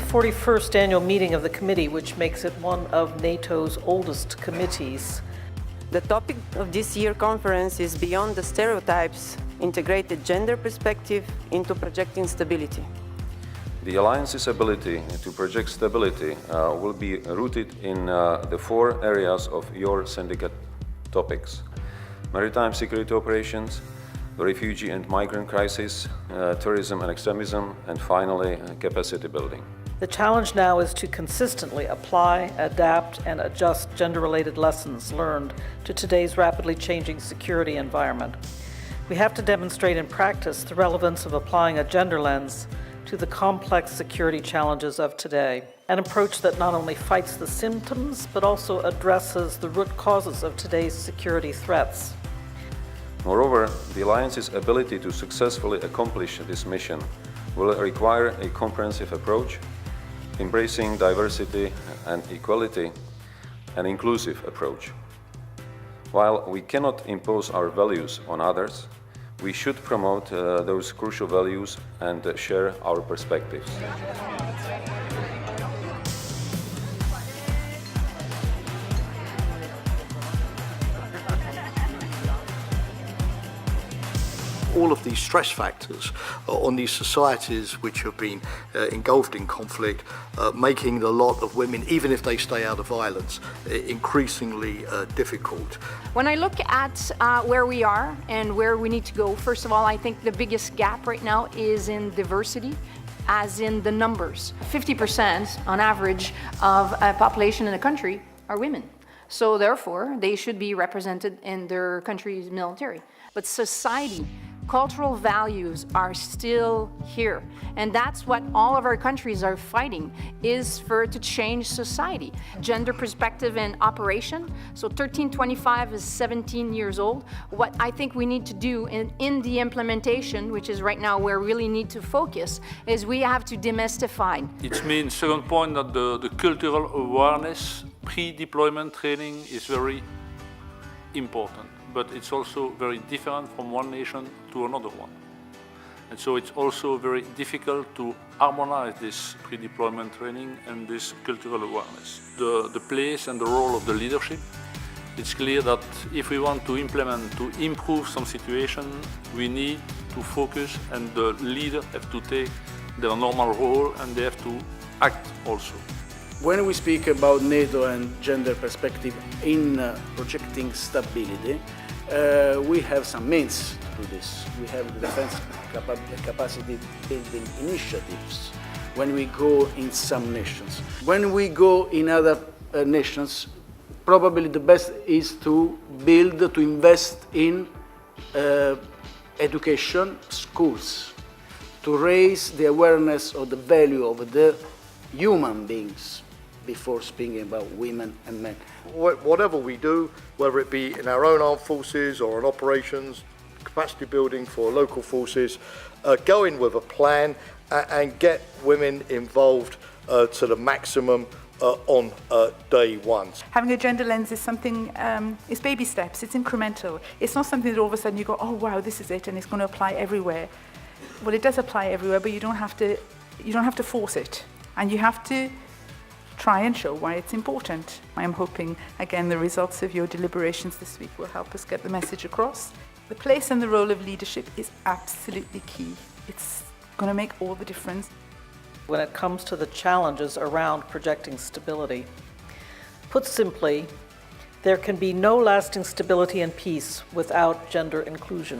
41st annual meeting of the committee, which makes it one of NATO's oldest committees. The topic of this year's conference is Beyond the Stereotypes, Integrated Gender Perspective into Projecting Stability. The Alliance's ability to project stability will be rooted in the 4 areas of your syndicate topics: maritime security operations, the refugee and migrant crisis, terrorism and extremism, and finally, capacity building. The challenge now is to consistently apply, adapt, and adjust gender-related lessons learned to today's rapidly changing security environment. We have to demonstrate in practice the relevance of applying a gender lens to the complex security challenges of today, an approach that not only fights the symptoms, but also addresses the root causes of today's security threats. Moreover, the Alliance's ability to successfully accomplish this mission will require a comprehensive approach, embracing diversity and equality, an inclusive approach. While we cannot impose our values on others, we should promote those crucial values and share our perspectives. All of these stress factors on these societies which have been engulfed in conflict, making the lot of women, even if they stay out of violence, increasingly difficult. When I look at where we are and where we need to go, first of all, I think the biggest gap right now is in diversity, as in the numbers. 50% on average of a population in a country are women. So therefore, they should be represented in their country's military. But society, cultural values are still here. And that's what all of our countries are fighting, is to change society. Gender perspective in operation. So 1325 is 17 years old. What I think we need to do in the implementation, which is right now where we really need to focus, is we have to demystify. It means, second point, that the cultural awareness, pre-deployment training is very important. But it's also very different from one nation to another one. And so it's also very difficult to harmonize this pre-deployment training and this cultural awareness. The place and the role of the leadership, it's clear that if we want to implement, to improve some situation, we need to focus, and the leader have to take their normal role and they have to act also. When we speak about NATO and gender perspective in projecting stability, we have some means to do this. We have the defense capacity building initiatives when we go in some nations. When we go in other nations, probably the best is to build, to invest in education, schools, to raise the awareness of the value of the human beings before speaking about women and men. Whatever we do, whether it be in our own armed forces or in operations, capacity building for local forces, go in with a plan and get women involved to the maximum on day one. Having a gender lens is something, it's baby steps, it's incremental. It's not something that all of a sudden you go, oh wow, this is it, and it's going to apply everywhere. Well, it does apply everywhere, but you don't have to force it, and you have to try and show why it's important. I am hoping, again, the results of your deliberations this week will help us get the message across. The place and the role of leadership is absolutely key. It's going to make all the difference. When it comes to the challenges around projecting stability, put simply, there can be no lasting stability and peace without gender inclusion.